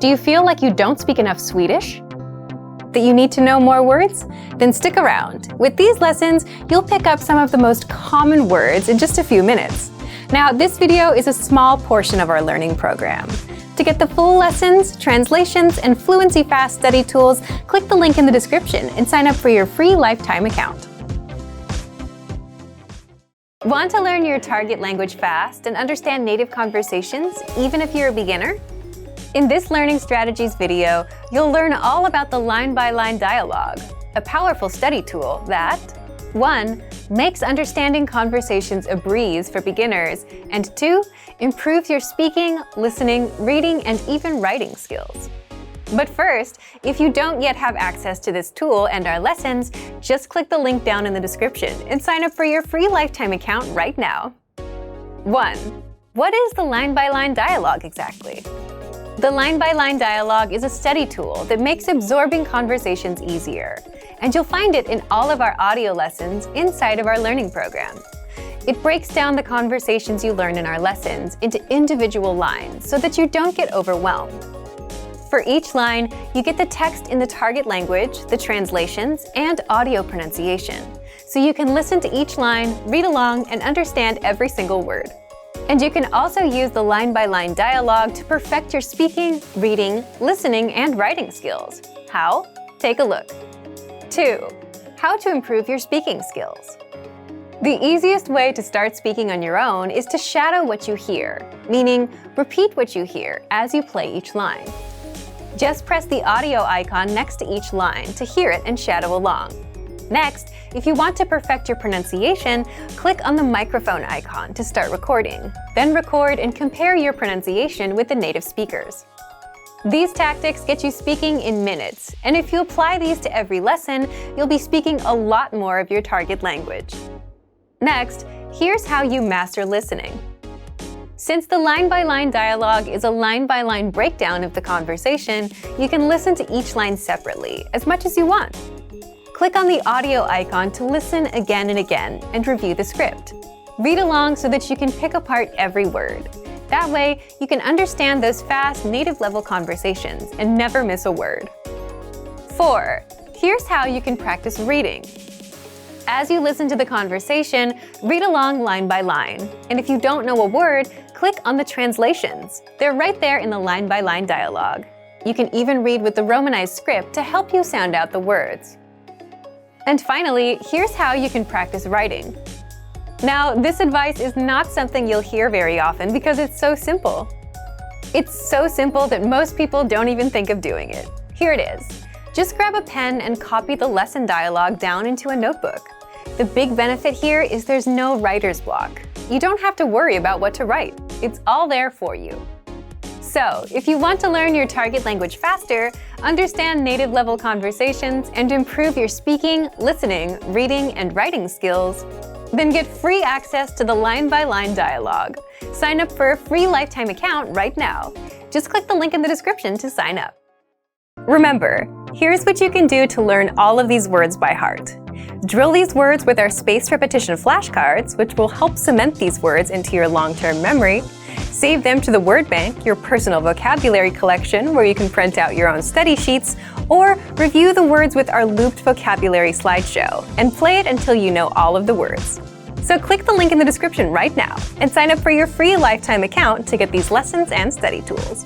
Do you feel like you don't speak enough Swedish? That you need to know more words? Then stick around. With these lessons, you'll pick up some of the most common words in just a few minutes. Now, this video is a small portion of our learning program. To get the full lessons, translations, and fluency fast study tools, click the link in the description and sign up for your free lifetime account. Want to learn your target language fast and understand native conversations, even if you're a beginner? In this Learning Strategies video, you'll learn all about the line-by-line dialogue, a powerful study tool that 1. Makes understanding conversations a breeze for beginners, and 2. Improves your speaking, listening, reading, and even writing skills. But first, if you don't yet have access to this tool and our lessons, just click the link down in the description and sign up for your free lifetime account right now. 1. What is the line-by-line dialogue exactly? The line-by-line dialogue is a study tool that makes absorbing conversations easier, and you'll find it in all of our audio lessons inside of our learning program. It breaks down the conversations you learn in our lessons into individual lines so that you don't get overwhelmed. For each line, you get the text in the target language, the translations, and audio pronunciation, so you can listen to each line, read along, and understand every single word. And you can also use the line-by-line dialogue to perfect your speaking, reading, listening, and writing skills. How? Take a look. 2. How to improve your speaking skills. The easiest way to start speaking on your own is to shadow what you hear, meaning repeat what you hear as you play each line. Just press the audio icon next to each line to hear it and shadow along. Next, if you want to perfect your pronunciation, click on the microphone icon to start recording. Then record and compare your pronunciation with the native speakers. These tactics get you speaking in minutes, and if you apply these to every lesson, you'll be speaking a lot more of your target language. Next, here's how you master listening. Since the line-by-line dialogue is a line-by-line breakdown of the conversation, you can listen to each line separately, as much as you want. Click on the audio icon to listen again and again and review the script. Read along so that you can pick apart every word. That way, you can understand those fast, native-level conversations and never miss a word. 4. Here's how you can practice reading. As you listen to the conversation, read along line by line. And if you don't know a word, click on the translations. They're right there in the line-by-line dialogue. You can even read with the Romanized script to help you sound out the words. And finally, here's how you can practice writing. Now, this advice is not something you'll hear very often because it's so simple. It's so simple that most people don't even think of doing it. Here it is. Just grab a pen and copy the lesson dialogue down into a notebook. The big benefit here is there's no writer's block. You don't have to worry about what to write. It's all there for you. So, if you want to learn your target language faster, understand native-level conversations, and improve your speaking, listening, reading, and writing skills, then get free access to the line-by-line dialogue. Sign up for a free lifetime account right now. Just click the link in the description to sign up. Remember, here's what you can do to learn all of these words by heart. Drill these words with our spaced repetition flashcards, which will help cement these words into your long-term memory. Save them to the word bank, your personal vocabulary collection, where you can print out your own study sheets, or review the words with our looped vocabulary slideshow, and play it until you know all of the words. So click the link in the description right now and sign up for your free lifetime account to get these lessons and study tools.